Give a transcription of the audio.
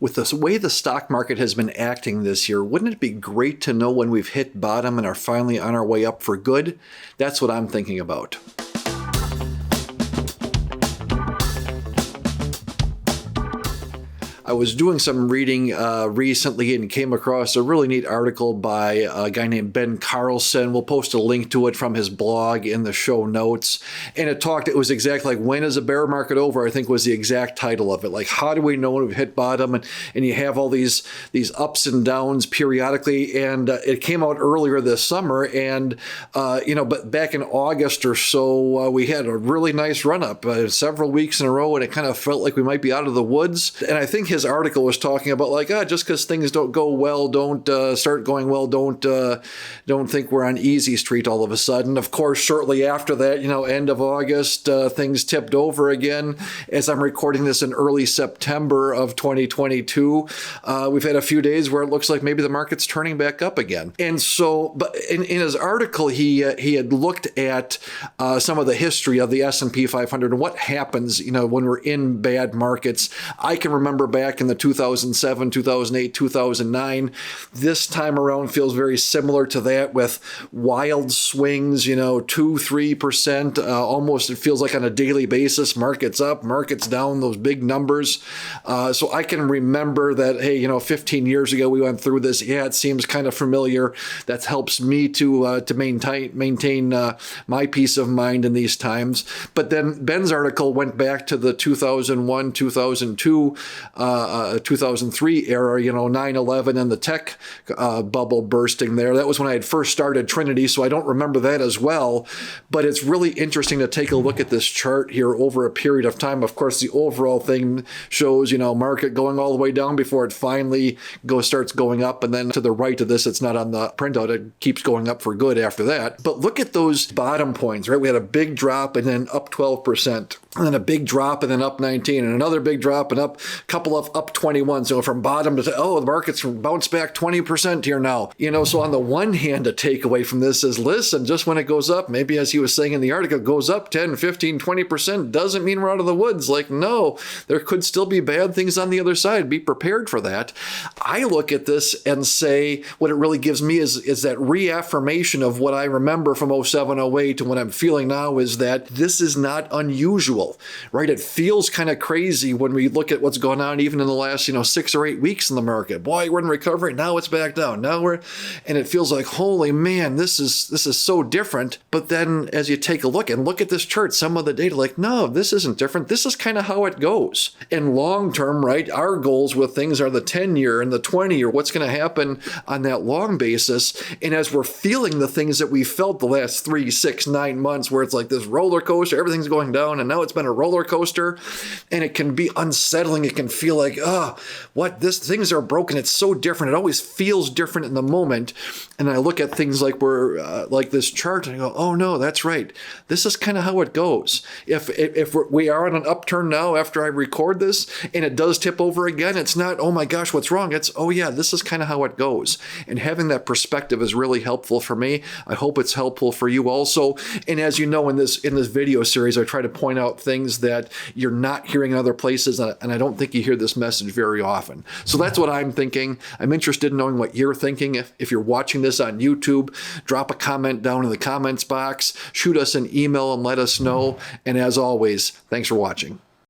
With the way the stock market has been acting this year, wouldn't it be great to know when we've hit bottom and are finally on our way up for good? That's what I'm thinking about. I was doing some reading recently and came across a really neat article by a guy named Ben Carlson. We'll post a link to it from his blog in the show notes. And it was exactly like, when is a bear market over? I think was the exact title of it. Like, how do we know when we've hit bottom? And you have all these ups and downs periodically. And it came out earlier this summer. And, but back in August or so, we had a really nice run up several weeks in a row. And it kind of felt like we might be out of the woods. And I think his article was talking about like, just because things don't go well, don't start going well, don't think we're on easy street all of a sudden. Of course, shortly after that, end of August, things tipped over again. As I'm recording this in early September of 2022, we've had a few days where it looks like maybe the market's turning back up again. And so, but in his article, he had looked at some of the history of the S&P 500 and what happens, when we're in bad markets. I can remember back in the 2007, 2008, 2009. This time around feels very similar to that, with wild swings, 2-3%, almost it feels like on a daily basis, markets up, markets down, those big numbers. So I can remember that, hey, 15 years ago we went through this. Yeah, it seems kind of familiar. That helps me to maintain my peace of mind in these times. But then Ben's article went back to the 2001, 2002, 2003 era, 9/11 and the tech bubble bursting there. That was when I had first started Trinity, so I don't remember that as well. But it's really interesting to take a look at this chart here over a period of time. Of course, the overall thing shows, market going all the way down before it finally starts going up. And then to the right of this, it's not on the printout. It keeps going up for good after that. But look at those bottom points, right? We had a big drop and then up 12%. And then a big drop and then up 19, and another big drop and up a couple of up 21. So from bottom to, the market's bounced back 20% here now. So on the one hand, a takeaway from this is, listen, just when it goes up, maybe as he was saying in the article, it goes up 10, 15, 20%, doesn't mean we're out of the woods. Like, no, there could still be bad things on the other side. Be prepared for that. I look at this and say, what it really gives me is that reaffirmation of what I remember from 07, 08 to what I'm feeling now, is that this is not unusual. Right? It feels kind of crazy when we look at what's going on even in the last, 6 or 8 weeks in the market. Boy, we're in recovery. Now it's back down. And it feels like, holy man, this is so different. But then as you take a look at this chart, some of the data, like, no, this isn't different. This is kind of how it goes. And long term, right? Our goals with things are the 10-year and the 20-year, what's going to happen on that long basis. And as we're feeling the things that we felt the last 3, 6, 9 months, where it's like this roller coaster, everything's going down, and now it's been a roller coaster, and it can be unsettling. It can feel like, things are broken. It's so different. It always feels different in the moment. And I look at things like like this chart, and I go, oh no, that's right. This is kind of how it goes. If we are on an upturn now after I record this, and it does tip over again, it's not, oh my gosh, what's wrong? It's, oh yeah, this is kind of how it goes. And having that perspective is really helpful for me. I hope it's helpful for you also. And as you know, in this video series, I try to point out things that you're not hearing in other places, and I don't think you hear this message very often. So that's what I'm thinking. I'm interested in knowing what you're thinking. If you're watching this on YouTube, drop a comment down in the comments box, shoot us an email and let us know. And as always, thanks for watching.